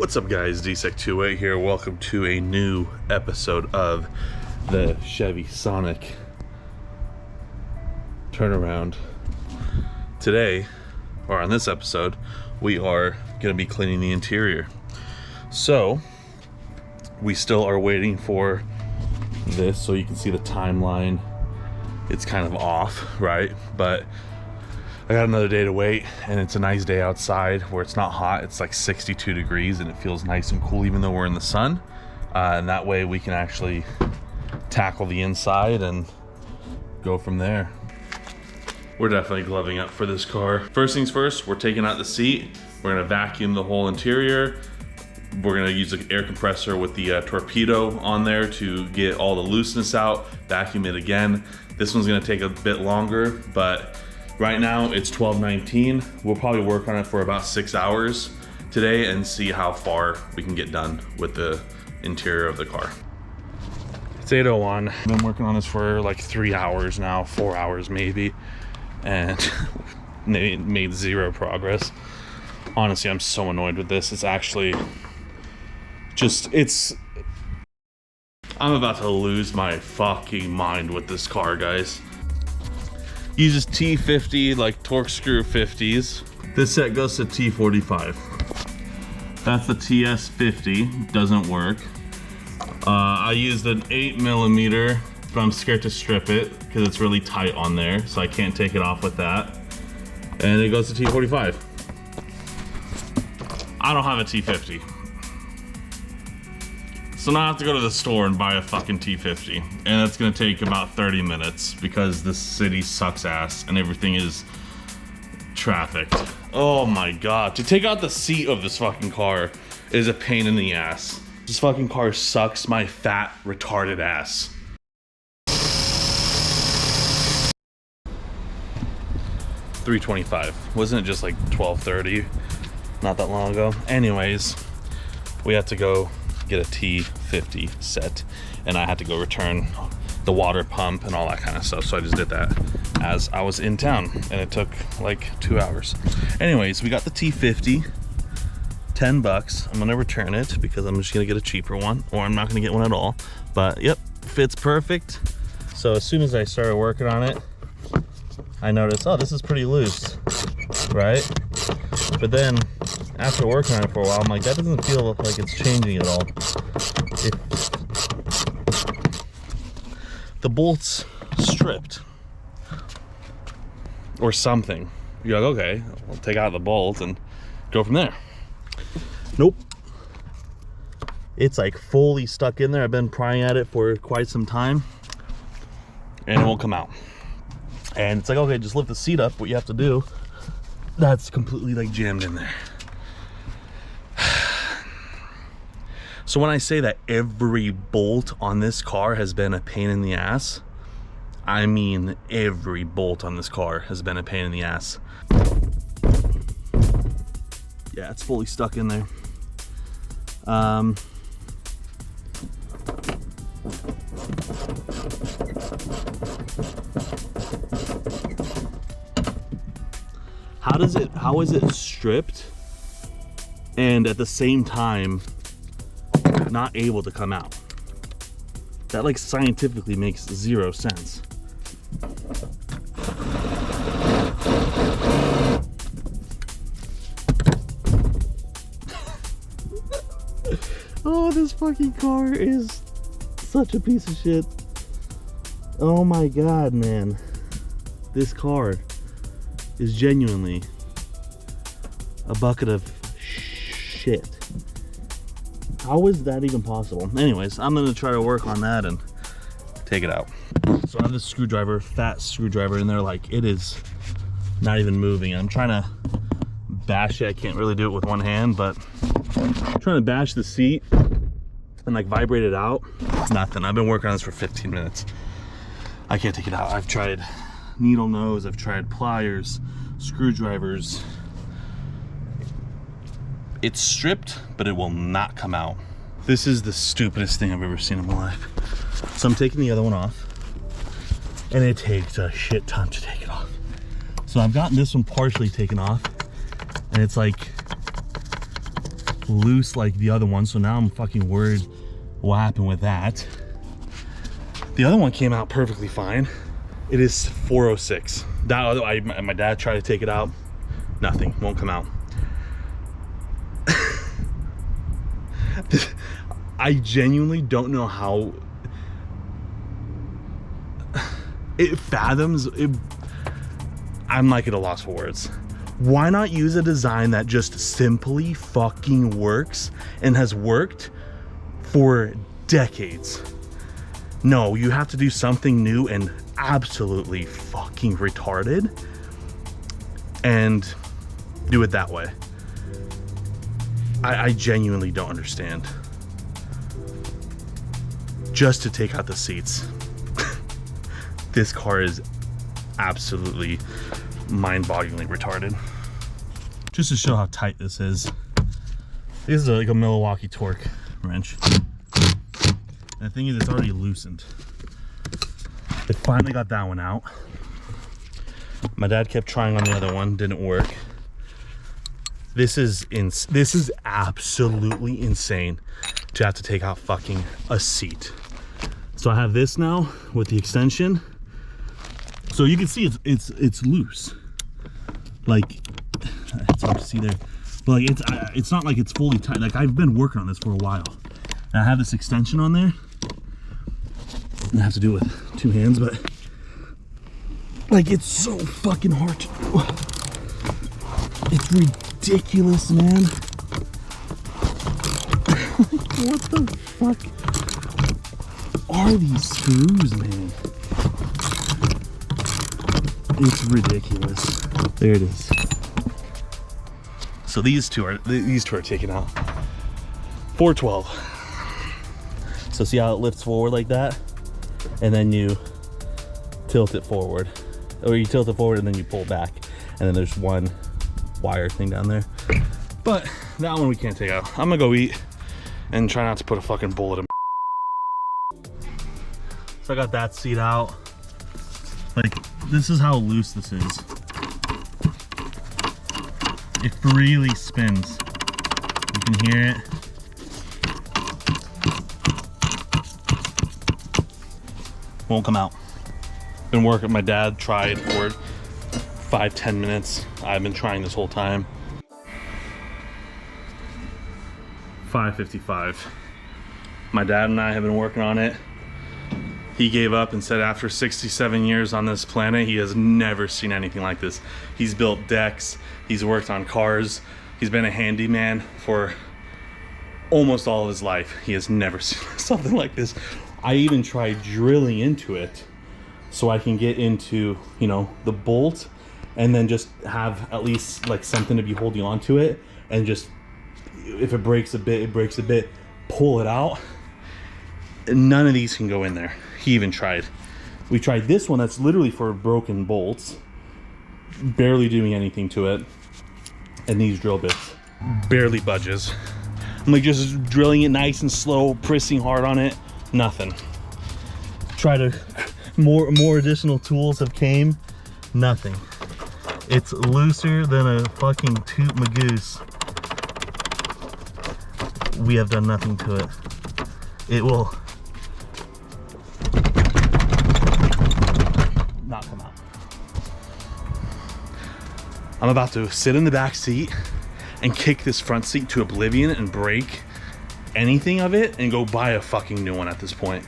What's up guys, DSEC28 here. Welcome to a new episode of the Chevy Sonic turnaround. Today, or on this episode, we are going to be cleaning the interior. So, we still are waiting for this, so you can see the timeline. It's kind of off, right? But I got another day to wait, and it's a nice day outside where it's not hot. It's like 62 degrees and it feels nice and cool even though we're in the sun. And that way we can actually tackle the inside and go from there. We're definitely gloving up for this car. First things first, we're taking out the seat. We're gonna vacuum the whole interior. We're gonna use an air compressor with the torpedo on there to get all the looseness out, vacuum it again. This one's gonna take a bit longer, but right now it's 12:19. We'll probably work on it for about 6 hours today and see how far we can get done with the interior of the car. It's 8:01. I've been working on this for like 3 hours now, 4 hours maybe, and made zero progress. Honestly, I'm so annoyed with this. It's actually just, I'm about to lose my fucking mind with this car, guys. Uses T50, like torque screw 50s. This set goes to T45. That's the TS50, doesn't work. I used an 8mm, but I'm scared to strip it because it's really tight on there, so I can't take it off with that. And it goes to T45. I don't have a T50. So now I have to go to the store and buy a fucking T50. And that's gonna take about 30 minutes because this city sucks ass and everything is trafficked. Oh my God, to take out the seat of this fucking car is a pain in the ass. This fucking car sucks my fat, retarded ass. $325. Wasn't it just like $12.30 not that long ago? Anyways, we have to go get a T50 set, and I had to go return the water pump and all that kind of stuff, so I just did that as I was in town, and it took like 2 hours. Anyways, we got the T50, 10 bucks. I'm gonna return it because I'm just gonna get a cheaper one, or I'm not gonna get one at all. But yep, fits perfect. So as soon as I started working on it, I noticed, oh, this is pretty loose, right? But then after working on it for a while, I'm like, that doesn't feel like it's changing at all. The bolt's stripped or something. You're like, okay, I'll take out the bolt and go from there. Nope. It's like fully stuck in there. I've been prying at it for quite some time and it won't come out. And it's like, okay, just lift the seat up, what you have to do. That's completely like jammed in there. So when I say that every bolt on this car has been a pain in the ass, I mean every bolt on this car has been a pain in the ass. Yeah, it's fully stuck in there. How is it stripped and at the same time not able to come out? That like scientifically makes zero sense. Oh, this fucking car is such a piece of shit. Oh my God, man. This car is genuinely a bucket of shit. How is that even possible? Anyways, I'm gonna try to work on that and take it out. So I have this screwdriver, fat screwdriver in there, like it is not even moving. I'm trying to bash it. I can't really do it with one hand, but I'm trying to bash the seat and like vibrate it out. It's nothing. I've been working on this for 15 minutes. I can't take it out. I've tried needle nose, I've tried pliers, screwdrivers. It's stripped, but it will not come out. This is the stupidest thing I've ever seen in my life. So I'm taking the other one off, and it takes a shit ton to take it off. So I've gotten this one partially taken off, and it's like loose like the other one, so now I'm fucking worried what happened with that. The other one came out perfectly fine. It is 406. That my dad tried to take it out, nothing, won't come out. I genuinely don't know how it fathoms it. I'm like at a loss for words. Why not use a design that just simply fucking works and has worked for decades? No, you have to do something new and absolutely fucking retarded and do it that way. I genuinely don't understand. Just to take out the seats. This car is absolutely mind-bogglingly retarded. Just to show how tight this is. This is like a Milwaukee torque wrench. And the thing is, it's already loosened. They finally got that one out. My dad kept trying on the other one, didn't work. This is absolutely insane to have to take out fucking a seat. So I have this now with the extension. So you can see it's loose. Like, it's hard to see there. But like it's not like it's fully tight. Like, I've been working on this for a while. And I have this extension on there. And I have to do it with two hands, but like, it's so fucking hard to do. It's ridiculous, man. What the fuck are these screws, man? It's ridiculous. There it is. So these two are taken out. 412. So see how it lifts forward like that, and then you tilt it forward, or you tilt it forward and then you pull back, and then there's one wire thing down there. But that one we can't take out. I'm gonna go eat and try not to put a fucking bullet in. So I got that seat out. Like, this is how loose this is. It really spins. You can hear it. Won't come out. Been working. My dad tried for 5-10 minutes. I've been trying this whole time. 5:55. My dad and I have been working on it. He gave up and said after 67 years on this planet, he has never seen anything like this. He's built decks, he's worked on cars, he's been a handyman for almost all of his life. He has never seen something like this. I even tried drilling into it so I can get into, you know, the bolt, and then just have at least like something to be holding on to it, and just, if it breaks a bit, it breaks a bit, pull it out. None of these can go in there. He even tried. We tried this one that's literally for broken bolts, barely doing anything to it, and these drill bits barely budges. I'm like just drilling it nice and slow, pressing hard on it, nothing. Try to more additional tools have came, nothing. It's looser than a fucking toot magoose. We have done nothing to it. It will not come out. I'm about to sit in the back seat and kick this front seat to oblivion and break anything of it and go buy a fucking new one at this point.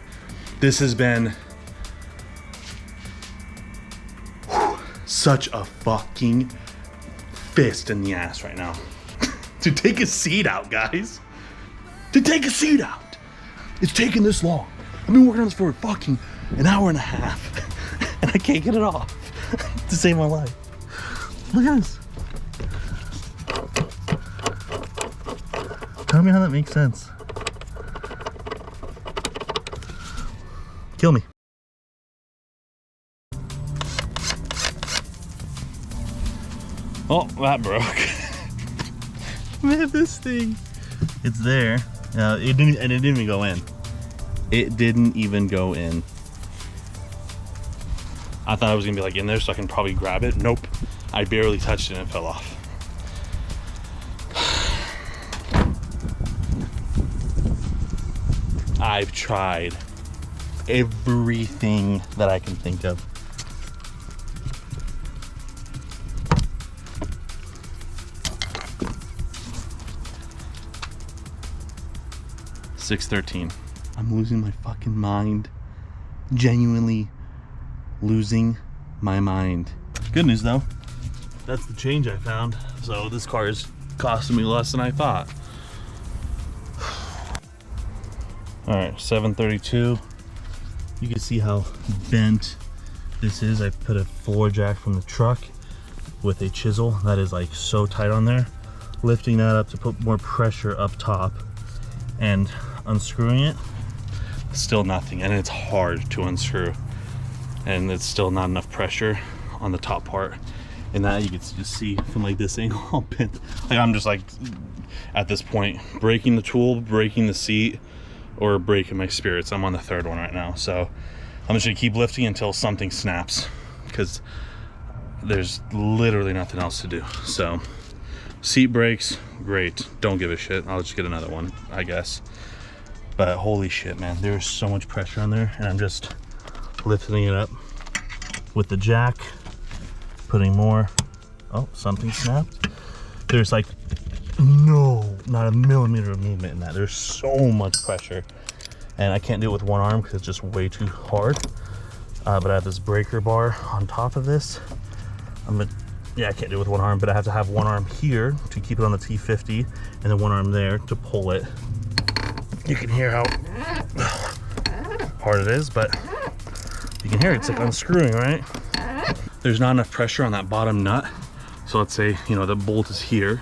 This has been such a fucking fist in the ass right now. To take a seat out, guys. To take a seat out. It's taken this long. I've been working on this for fucking an hour and a half. And I can't get it off to save my life. Look at this. Tell me how that makes sense. Kill me. Oh, that broke. Man, this thing. It's there. It didn't even go in. It didn't even go in. I thought it was gonna be like in there so I can probably grab it. Nope. I barely touched it and it fell off. I've tried everything that I can think of. $613. I'm losing my fucking mind. Genuinely losing my mind. Good news though, that's the change I found. So this car is costing me less than I thought. All right, 732. You can see how bent this is. I put a floor jack from the truck with a chisel that is like so tight on there. Lifting that up to put more pressure up top and unscrewing it, still nothing, and it's hard to unscrew, and it's still not enough pressure on the top part. And that you can just see from like this angle how bent. Like I'm just like at this point breaking the tool, breaking the seat, or breaking my spirits. I'm on the third one right now, so I'm just gonna keep lifting until something snaps, because there's literally nothing else to do. So seat breaks, great, don't give a shit, I'll just get another one, I guess. But holy shit, man, there's so much pressure on there, and I'm just lifting it up with the jack, putting more. Oh, something snapped. There's like not a millimeter of movement in that. There's so much pressure, and I can't do it with one arm because it's just way too hard. But I have this breaker bar on top of this. Yeah, I can't do it with one arm, but I have to have one arm here to keep it on the T50, and then one arm there to pull it. You can hear how hard it is, but you can hear it's like unscrewing, right? There's not enough pressure on that bottom nut. So let's say, you know, the bolt is here,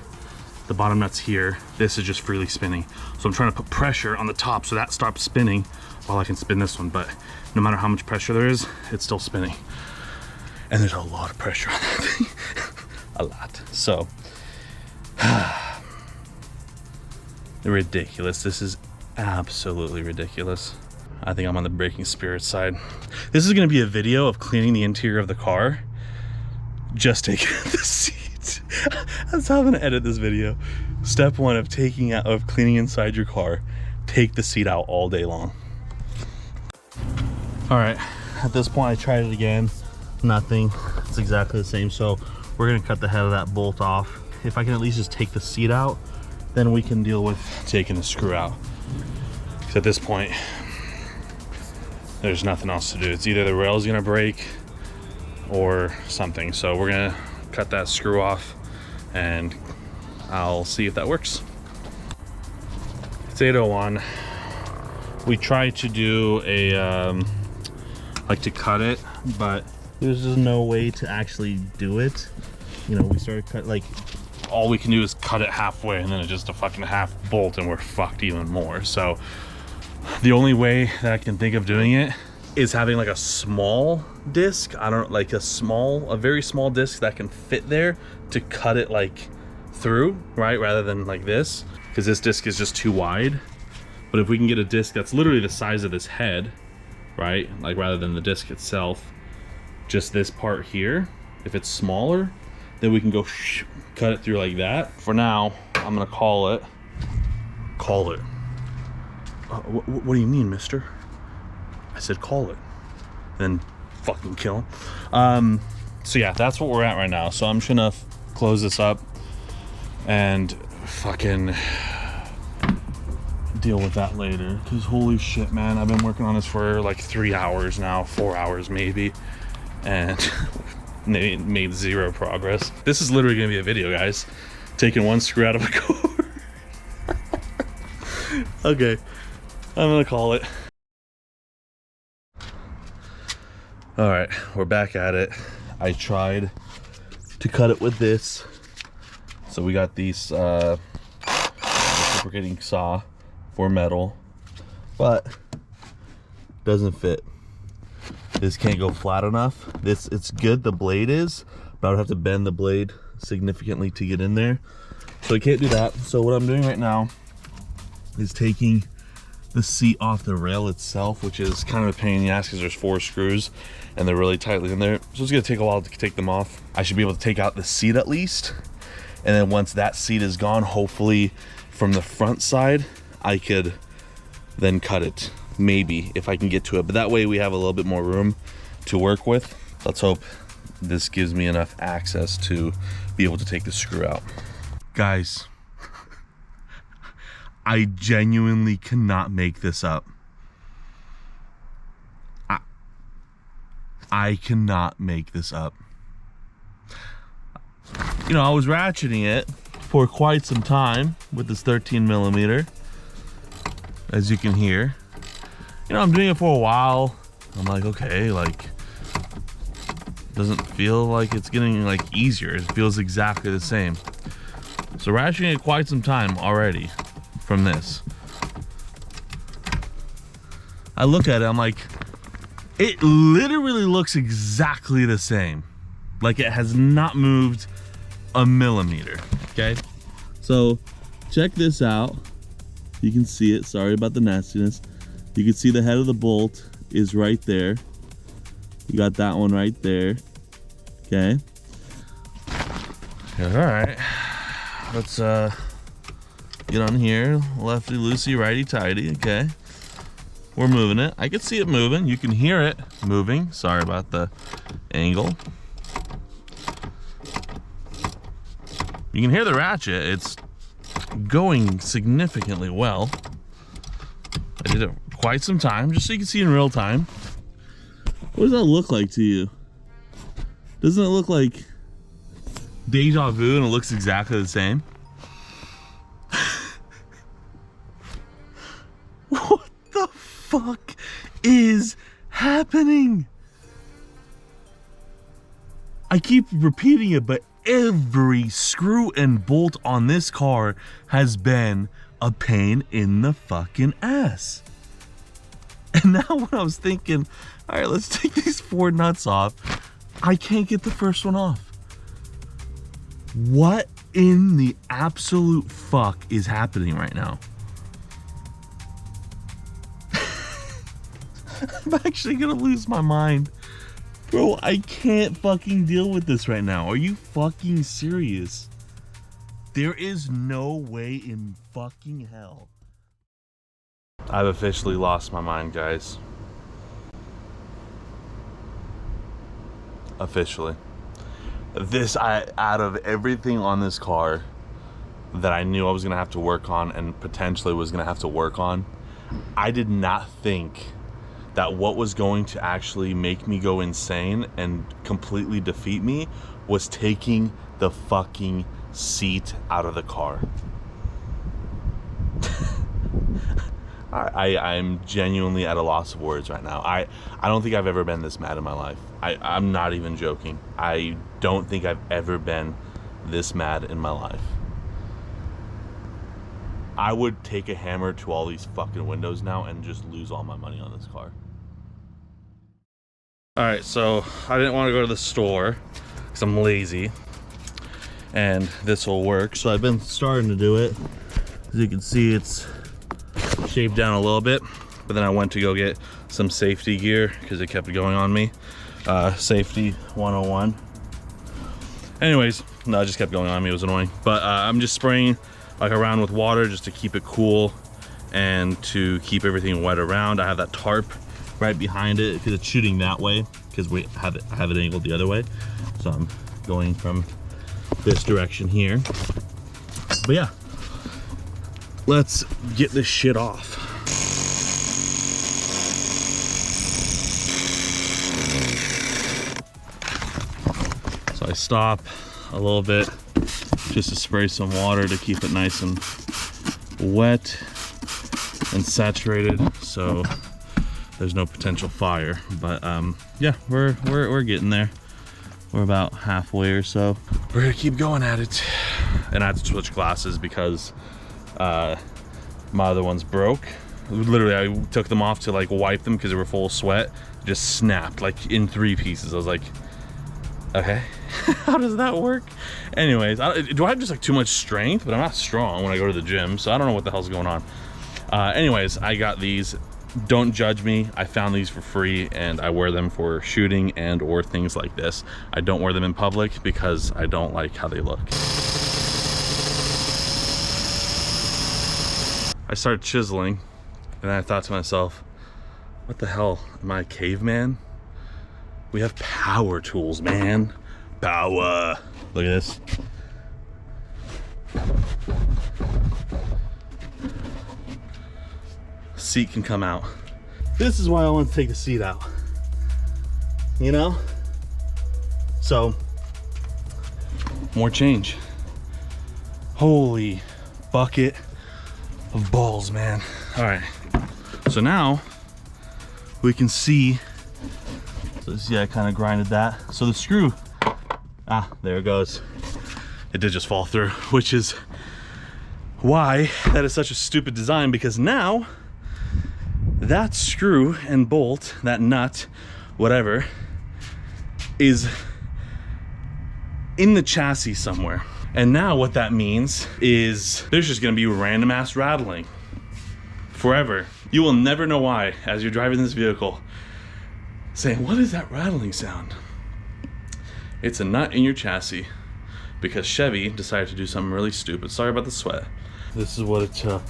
the bottom nut's here, this is just freely spinning. So I'm trying to put pressure on the top so that stops spinning while I can spin this one, but no matter how much pressure there is, it's still spinning. And there's a lot of pressure on that thing. A lot. So ridiculous. This is absolutely ridiculous. I think I'm on the breaking spirit side. This is going to be a video of cleaning the interior of the car, just taking out the seats. That's how I'm going to edit this video. Step one of cleaning inside your car, take the seat out all day long. All right, at this point I tried it again, nothing. It's exactly the same. So we're going to cut the head of that bolt off. If I can at least just take the seat out, then we can deal with taking the screw out. Because at this point, there's nothing else to do. It's either the rail's gonna break or something. So we're gonna cut that screw off, and I'll see if that works. It's 8:01. We tried to do a, like to cut it, but there's just no way to actually do it. You know, we started cut, like, all we can do is cut it halfway, and then it's just a fucking half bolt, and we're fucked even more. So the only way that I can think of doing it is having like a small disc. I don't like a very small disc that can fit there to cut it like through, right? Rather than like this, because this disc is just too wide. But if we can get a disc that's literally the size of this head, right? Like rather than the disc itself, just this part here, if it's smaller, then we can go cut it through like that. For now, I'm gonna call it. What do you mean, mister? I said call it. Then fucking kill him. So yeah, that's what we're at right now. So I'm just gonna close this up and fucking deal with that later. Because holy shit, man, I've been working on this for like 3 hours now, 4 hours maybe, and made zero progress. This is literally gonna be a video, guys. Taking one screw out of a car. Okay, I'm gonna call it. All right, we're back at it. I tried to cut it with this. So we got these reciprocating saw for metal, but doesn't fit. This can't go flat enough. It's good, the blade is, but I would have to bend the blade significantly to get in there. So I can't do that. So what I'm doing right now is taking the seat off the rail itself, which is kind of a pain in the ass because there's 4 screws and they're really tightly in there. So it's gonna take a while to take them off. I should be able to take out the seat at least. And then once that seat is gone, hopefully from the front side, I could then cut it maybe, if I can get to it. But that way we have a little bit more room to work with. Let's hope this gives me enough access to be able to take the screw out. Guys, I genuinely cannot make this up. I cannot make this up. You know, I was ratcheting it for quite some time with this 13 millimeter, as you can hear. You know, I'm doing it for a while. I'm like, okay, like, doesn't feel like it's getting like easier. It feels exactly the same. So ratcheting it quite some time already from this. I look at it, I'm like, it literally looks exactly the same. Like it has not moved a millimeter, okay? So check this out. You can see it, sorry about the nastiness. You can see the head of the bolt is right there. You got that one right there, okay? All right, let's get on here. Lefty loosey, righty tighty, okay? We're moving it. I can see it moving. You can hear it moving. Sorry about the angle. You can hear the ratchet. It's going significantly well. I did it quite some time, just so you can see in real time. What does that look like to you? Doesn't it look like deja vu and it looks exactly the same? What the fuck is happening? I keep repeating it, but every screw and bolt on this car has been a pain in the fucking ass. And now when I was thinking, all right, let's take these 4 nuts off, I can't get the first one off. What in the absolute fuck is happening right now? I'm actually gonna lose my mind. Bro, I can't fucking deal with this right now. Are you fucking serious? There is no way in fucking hell. I've officially lost my mind, guys. Officially. Out of everything on this car that I knew I was gonna have to work on and potentially was gonna have to work on, I did not think that what was going to actually make me go insane and completely defeat me was taking the fucking seat out of the car. I'm genuinely at a loss of words right now. I don't think I've ever been this mad in my life. I'm not even joking. I don't think I've ever been this mad in my life. I would take a hammer to all these fucking windows now and just lose all my money on this car. All right, so I didn't want to go to the store because I'm lazy and this will work. So I've been starting to do it. As you can see, it's shaved down a little bit, but then I went to go get some safety gear because it kept going on me. Safety 101. Anyways, no, it just kept going on me. It was annoying. But I'm just spraying like around with water just to keep it cool and to keep everything wet around. I have that tarp right behind it because it's shooting that way because I have it angled the other way. So I'm going from this direction here. But yeah, let's get this shit off. So I stop a little bit just to spray some water to keep it nice and wet and saturated so there's no potential fire. But yeah, we're getting there. We're about halfway or so. We're gonna keep going at it. And I have to switch glasses because my other ones broke. Literally, I took them off to like wipe them because they were full of sweat. Just snapped like in 3 pieces. I was like, okay, how does that work? Anyways, do I have just like too much strength? But I'm not strong when I go to the gym, so I don't know what the hell's going on. Anyways, I got these. Don't judge me. I found these for free and I wear them for shooting and or things like this. I don't wear them in public because I don't like how they look. I started chiseling and I thought to myself, What the hell? Am I a caveman? We have power tools, man. Power. Look at this. Seat can come out. This is why I want to take the seat out. You know? So, more change. Holy bucket of balls, man. All right. So now we can see. So see, I kind of grinded that. So the screw, there it goes. It did just fall through, which is why that is such a stupid design, because now that screw and bolt, that nut, whatever, is in the chassis somewhere. And now what that means is there's just gonna be random ass rattling forever. You will never know why as you're driving this vehicle, saying, what is that rattling sound? It's a nut in your chassis because Chevy decided to do something really stupid. Sorry about the sweat. This is what it took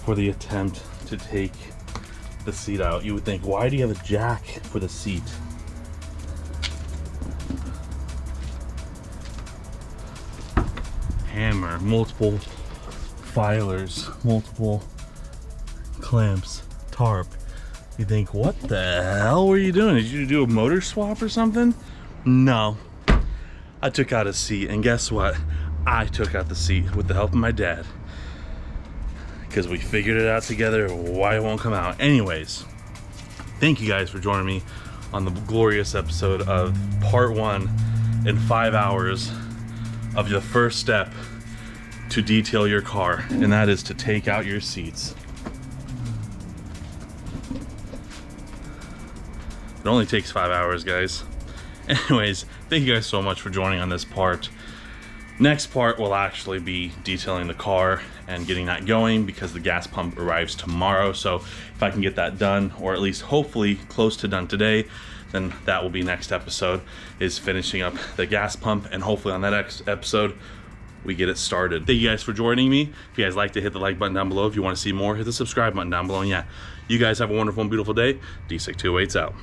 for the attempt to take the seat out. You would think, why do you have a jack for the seat? Hammer, multiple filers, multiple clamps, tarp. You think, what the hell were you doing? Did you do a motor swap or something? No. I took out a seat, and guess what? I took out the seat with the help of my dad. Because we figured it out together why it won't come out. Anyways, thank you guys for joining me on the glorious episode of part 1 in 5 hours of the first step to detail your car, and that is to take out your seats. It only takes 5 hours, guys. Anyways, thank you guys so much for joining on this part. Next part will actually be detailing the car and getting that going, because the gas pump arrives tomorrow. So if I can get that done, or at least hopefully close to done today, then that will be next episode, is finishing up the gas pump, and hopefully on that next episode we get it started. Thank you guys for joining me. If you guys like to, hit the like button down below. If you want to see more, hit the subscribe button down below. And yeah, you guys have a wonderful and beautiful day. D628's out.